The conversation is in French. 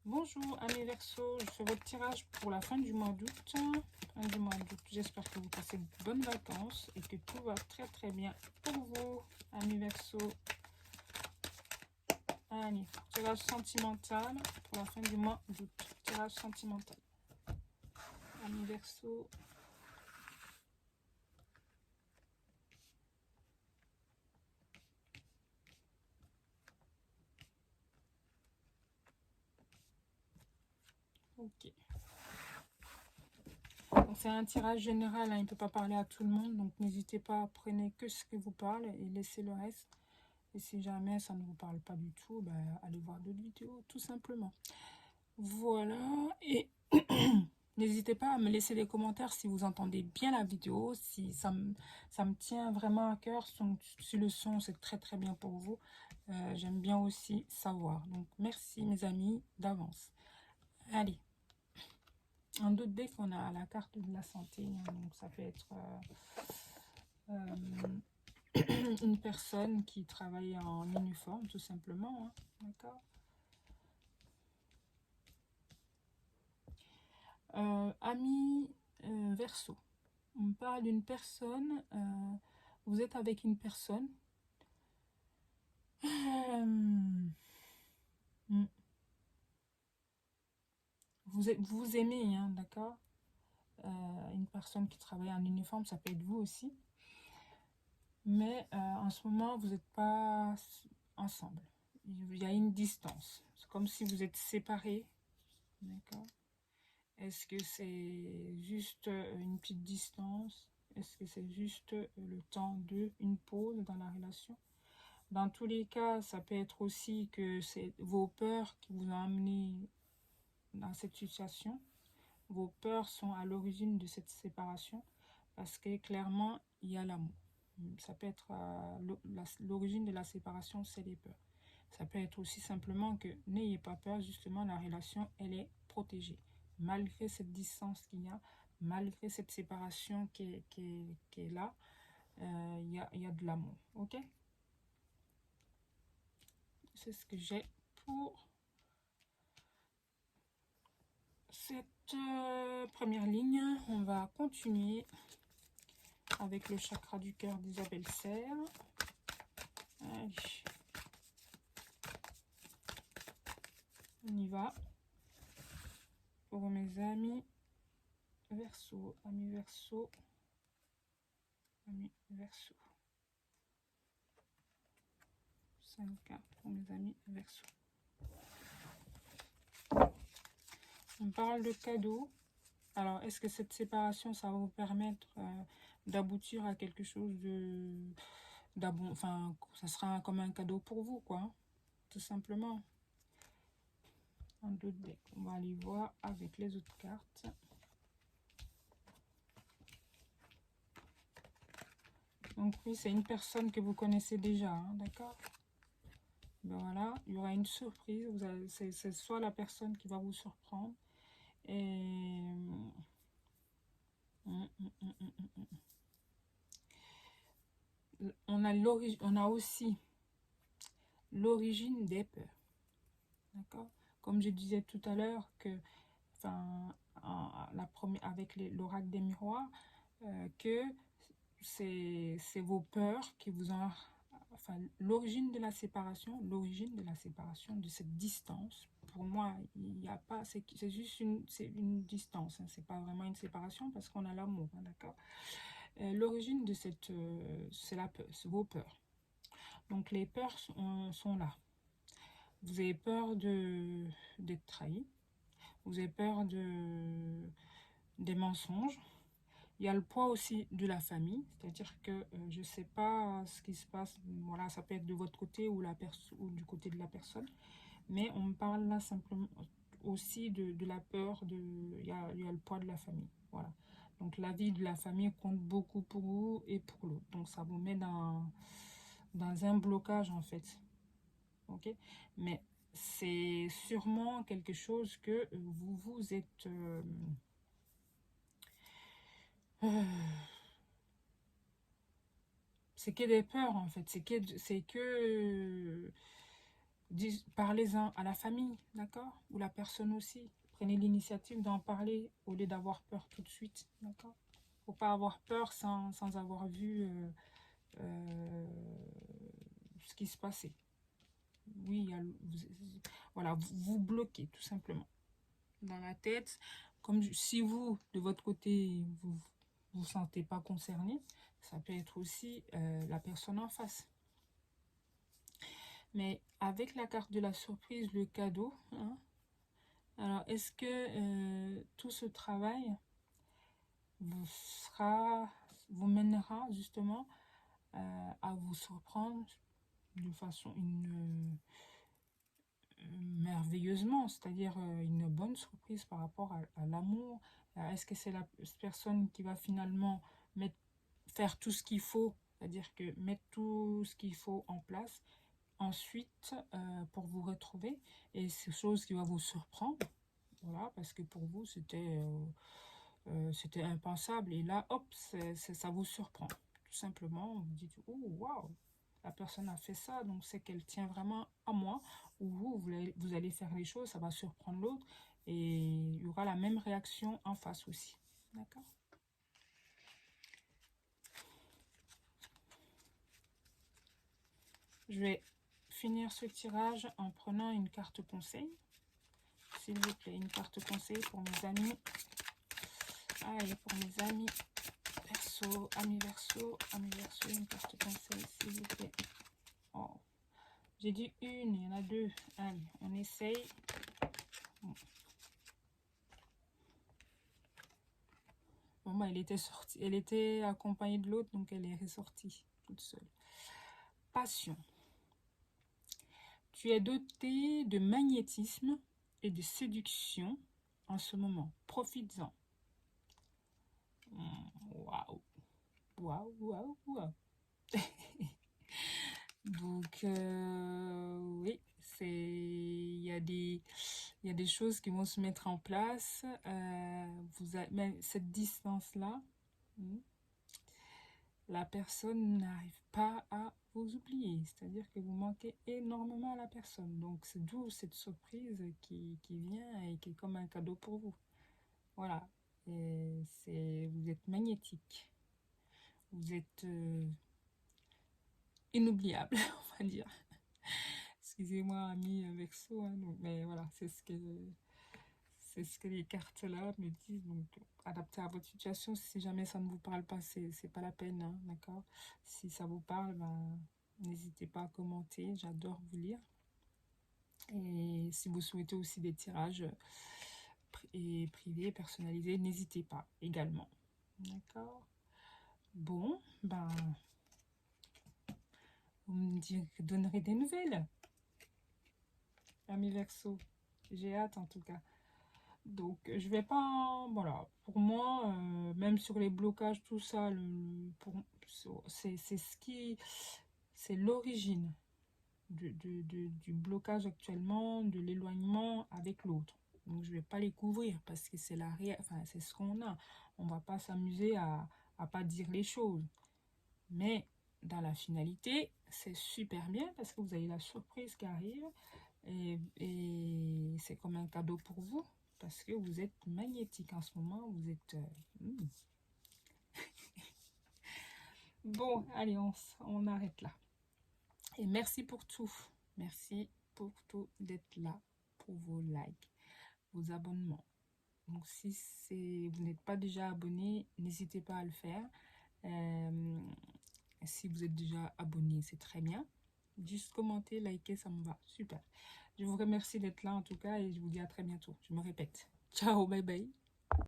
Bonjour amis Verseau, je fais votre tirage pour la fin du mois d'août. J'espère que vous passez de bonnes vacances et que tout va très bien pour vous, amis Verseau. Allez, tirage sentimental pour la fin du mois d'août. Tirage sentimental. Amis Verseau. Ok. C'est un tirage général, hein, il ne peut pas parler à tout le monde, donc n'hésitez pas, prenez que ce qui vous parle et laissez le reste. Et si jamais ça ne vous parle pas du tout, ben, allez voir d'autres vidéos, tout simplement. Voilà, et n'hésitez pas à me laisser des commentaires si vous entendez bien la vidéo, si ça me tient vraiment à cœur, si le son c'est très bien pour vous. J'aime bien aussi savoir, donc merci mes amis d'avance. Allez. En d'autres decks, on a la carte de la santé, hein, donc ça peut être une personne qui travaille en uniforme, tout simplement, hein, d'accord. Ami Verseau, on me parle d'une personne, vous êtes avec une personne, vous aimez, hein, d'accord. Une personne qui travaille en uniforme, ça peut être vous aussi. Mais en ce moment, vous n'êtes pas ensemble. Il y a une distance. C'est comme si vous êtes séparés. D'accord. Est-ce que c'est juste une petite distance? Est-ce que c'est juste le temps une pause dans la relation? Dans tous les cas, ça peut être aussi que c'est vos peurs qui vous ont amené dans cette situation. Vos peurs sont à l'origine de cette séparation parce que clairement, il y a l'amour. Ça peut être l'origine de la séparation, c'est les peurs. Ça peut être aussi simplement que n'ayez pas peur, justement, la relation, elle est protégée. Malgré cette distance qu'il y a, malgré cette séparation qui est là, il y a de l'amour, ok? C'est ce que j'ai pour cette première ligne. On va continuer avec le chakra du cœur d'Isabelle Serre. Allez. On y va. Pour mes amis Verseau, amis Verseau, amis Verseau. 5 cartes pour mes amis Verseau. On parle de cadeaux. Alors, est-ce que cette séparation, ça va vous permettre d'aboutir à quelque chose enfin, ça sera comme un cadeau pour vous, quoi. Tout simplement. Un autre deck. On va aller voir avec les autres cartes. Donc oui, c'est une personne que vous connaissez déjà, hein, d'accord? Ben voilà, il y aura une surprise. C'est soit la personne qui va vous surprendre. Et on a aussi l'origine des peurs. D'accord? Comme je disais tout à l'heure que, enfin, avec l'oracle des miroirs, que c'est vos peurs qui vous ont... Enfin, l'origine de la séparation, de cette distance, pour moi, il n'y a pas... C'est juste une distance, hein, c'est pas vraiment une séparation parce qu'on a l'amour, hein, d'accord. L'origine de cette... c'est vos peurs. Donc, les peurs sont là. Vous avez peur d'être trahi. Vous avez peur des mensonges. Il y a le poids aussi de la famille, c'est-à-dire que je ne sais pas ce qui se passe, voilà, ça peut être de votre côté ou du côté de la personne, mais on me parle là simplement aussi de la peur, il y a le poids de la famille, voilà. Donc la vie de la famille compte beaucoup pour vous et pour l'autre, donc ça vous met dans un blocage en fait, ok. Mais c'est sûrement quelque chose que vous êtes... c'est que des peurs en fait, c'est que Parlez-en à la famille, d'accord? Ou la personne aussi. Prenez l'initiative d'en parler au lieu d'avoir peur tout de suite, d'accord? Faut pas avoir peur sans avoir vu euh, ce qui se passait. Oui, voilà, vous bloquez tout simplement dans la tête. Comme si vous, de votre côté, vous sentez pas concerné, ça peut être aussi la personne en face. Mais avec la carte de la surprise, le cadeau, hein, alors est-ce que tout ce travail vous mènera justement à vous surprendre de façon merveilleusement, c'est-à-dire une bonne surprise par rapport à l'amour. Est-ce que c'est la personne qui va finalement faire tout ce qu'il faut, c'est-à-dire que mettre tout ce qu'il faut en place ensuite pour vous retrouver, et c'est chose qui va vous surprendre, voilà, parce que pour vous c'était impensable, et là hop, ça vous surprend tout simplement. Vous dites oh waouh, la personne a fait ça, donc c'est qu'elle tient vraiment à moi. Ou vous allez faire les choses, ça va surprendre l'autre, et il y aura la même réaction en face aussi, d'accord? Je vais finir ce tirage en prenant une carte conseil. S'il vous plaît, une carte conseil pour mes amis. Allez, pour mes amis Verseau, amis Verseau, une carte conseil, s'il vous plaît. Oh, j'ai dit une, il y en a deux. Allez, on essaye. Bon, bah, elle était accompagnée de l'autre, donc elle est ressortie toute seule. Passion. Tu es doté de magnétisme et de séduction en ce moment. Profites-en. Waouh, waouh, waouh, waouh. Donc, oui, il y a des choses qui vont se mettre en place. Mais cette distance-là, la personne n'arrive pas à vous oublier. C'est-à-dire que vous manquez énormément à la personne. Donc, c'est d'où cette surprise qui vient et qui est comme un cadeau pour vous. Voilà. Vous êtes magnétique. Vous êtes inoubliable, on va dire. Excusez-moi, ami Verseau, hein, donc, mais voilà, c'est ce que les cartes là me disent. Donc, adaptez à votre situation. Si jamais ça ne vous parle pas, c'est pas la peine, hein, d'accord? Si ça vous parle, ben, n'hésitez pas à commenter. J'adore vous lire. Et si vous souhaitez aussi des tirages privés, personnalisés, n'hésitez pas également. D'accord? Bon, ben, vous me donnerez des nouvelles, ami Verseau. J'ai hâte en tout cas. Donc, je vais pas... Voilà, pour moi, même sur les blocages, tout ça, c'est ce qui... C'est l'origine du blocage actuellement, de l'éloignement avec l'autre. Donc, je vais pas les couvrir parce que c'est enfin, c'est ce qu'on a. On va pas s'amuser à pas dire les choses. Mais dans la finalité, c'est super bien parce que vous avez la surprise qui arrive et c'est comme un cadeau pour vous parce que vous êtes magnétique en ce moment. Vous êtes... Bon, allez, on arrête là. Et merci pour tout. Merci pour tout d'être là, pour vos likes, vos abonnements. Donc, si vous n'êtes pas déjà abonné, n'hésitez pas à le faire. Si vous êtes déjà abonné, c'est très bien. Juste commenter, liker, ça me va. Super. Je vous remercie d'être là en tout cas et je vous dis à très bientôt. Je me répète. Ciao, bye bye.